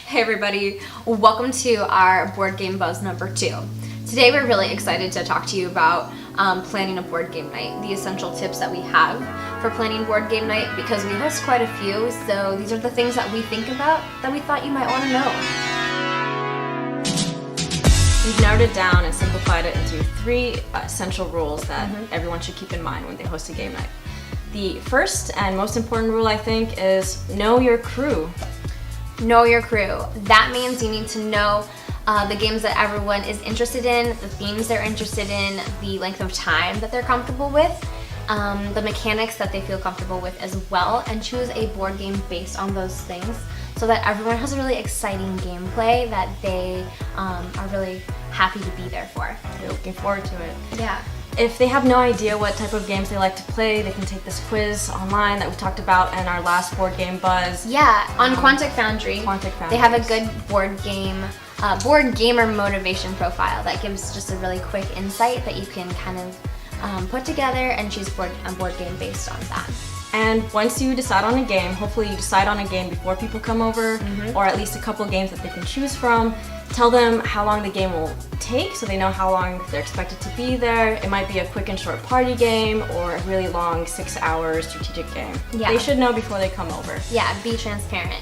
Hey everybody, welcome to our board game buzz number 2. Today we're really excited to talk to you about planning a board game night, the essential tips that we have for planning board game night, because we host quite a few, so these are the things that we think about that we thought you might want to know. We've narrowed it down and simplified it into 3 essential rules that everyone should keep in mind when they host a game night. The first and most important rule, I think, is know your crew. Know your crew. That means you need to know the games that everyone is interested in, the themes they're interested in, the length of time that they're comfortable with, the mechanics that they feel comfortable with as well, and choose a board game based on those things so that everyone has a really exciting gameplay that they are really happy to be there for. They're looking forward to it. Yeah. If they have no idea what type of games they like to play, they can take this quiz online that we talked about in our last board game buzz. Yeah, on Quantic Foundry. They have a good board gamer motivation profile that gives just a really quick insight that you can kind of put together and choose a board game based on that. And once you decide on a game, hopefully you decide on a game before people come over, or at least a couple games that they can choose from. Tell them how long the game will take so they know how long they're expected to be there. It might be a quick and short party game or a really long 6-hour strategic game. Yeah. They should know before they come over. Yeah, be transparent.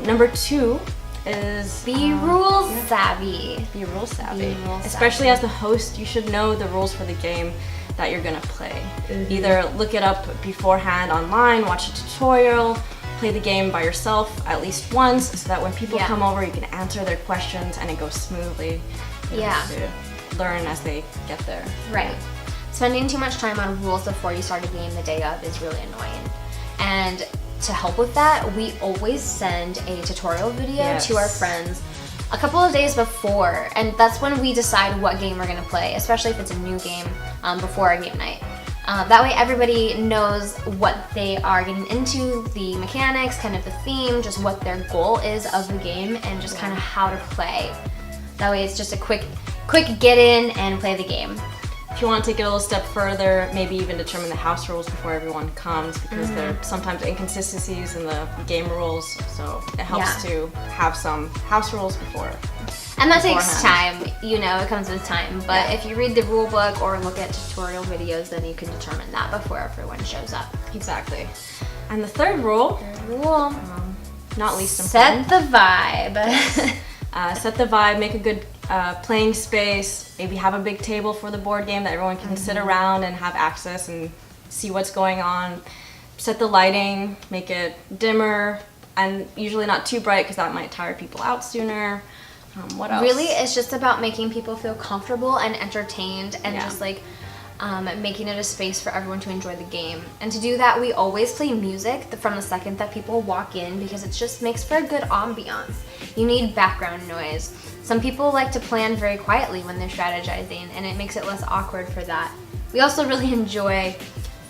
Number 2 is be rules savvy. Be rule savvy. Especially as the host, you should know the rules for the game that you're gonna play. Either look it up beforehand online, watch a tutorial, play the game by yourself at least once so that when people come over you can answer their questions and it goes smoothly. You have to learn as they get there. Right. Spending too much time on rules before you start a game the day of is really annoying. And to help with that, we always send a tutorial video to our friends a couple of days before, and that's when we decide what game we're going to play, especially if it's a new game, before our game night. That way everybody knows what they are getting into, the mechanics, kind of the theme, just what their goal is of the game, and just kind of how to play. That way it's just a quick get in and play the game. If you want to take it a little step further, maybe even determine the house rules before everyone comes, because there are sometimes inconsistencies in the game rules, so it helps to have some house rules before. And that takes time, it comes with time, but if you read the rule book or look at tutorial videos, then you can determine that before everyone shows up. Exactly. And the third rule, not least set important. the vibe. Set the vibe, make a good playing space, maybe have a big table for the board game that everyone can sit around and have access and see what's going on. Set the lighting, make it dimmer, and usually not too bright because that might tire people out sooner. What else? Really, it's just about making people feel comfortable and entertained and just making it a space for everyone to enjoy the game. And to do that, we always play music from the second that people walk in because it just makes for a good ambiance. You need background noise. Some people like to plan very quietly when they're strategizing, and it makes it less awkward for that. We also really enjoy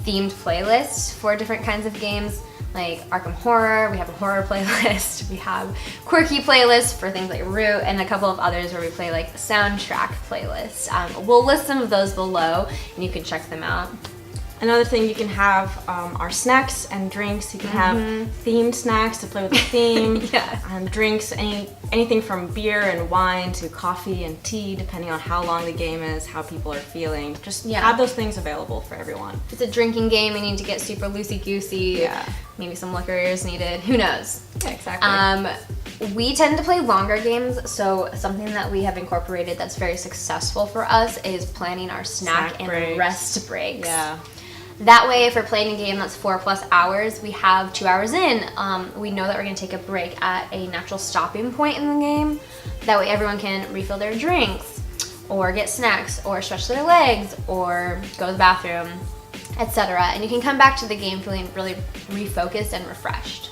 themed playlists for different kinds of games, like Arkham Horror. We have a horror playlist. We have quirky playlists for things like Root, and a couple of others where we play like soundtrack playlists. We'll list some of those below, and you can check them out. Another thing you can have are snacks and drinks. You can have themed snacks to play with the theme. Drinks, anything from beer and wine to coffee and tea, depending on how long the game is, how people are feeling. Just have those things available for everyone. If it's a drinking game, you need to get super loosey-goosey. Maybe some liquor is needed. Who knows? Yeah, exactly. We tend to play longer games, so something that we have incorporated that's very successful for us is planning our snack and rest breaks. Yeah. That way, if we're playing a game that's 4+ hours, we have 2 hours in. We know that we're going to take a break at a natural stopping point in the game. That way everyone can refill their drinks, or get snacks, or stretch their legs, or go to the bathroom, etc. And you can come back to the game feeling really refocused and refreshed.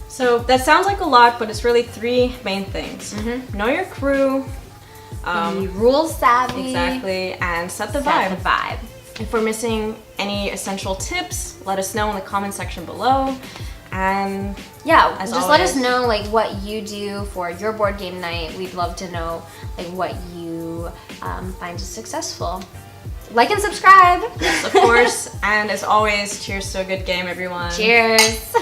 So that sounds like a lot, but it's really 3 main things. Know your crew. Be rules savvy. Exactly. And set the vibe. If we're missing any essential tips, let us know in the comment section below. And let us know what you do for your board game night. We'd love to know what you find successful. Like and subscribe. Yes, of course. And as always, cheers to a good game, everyone. Cheers.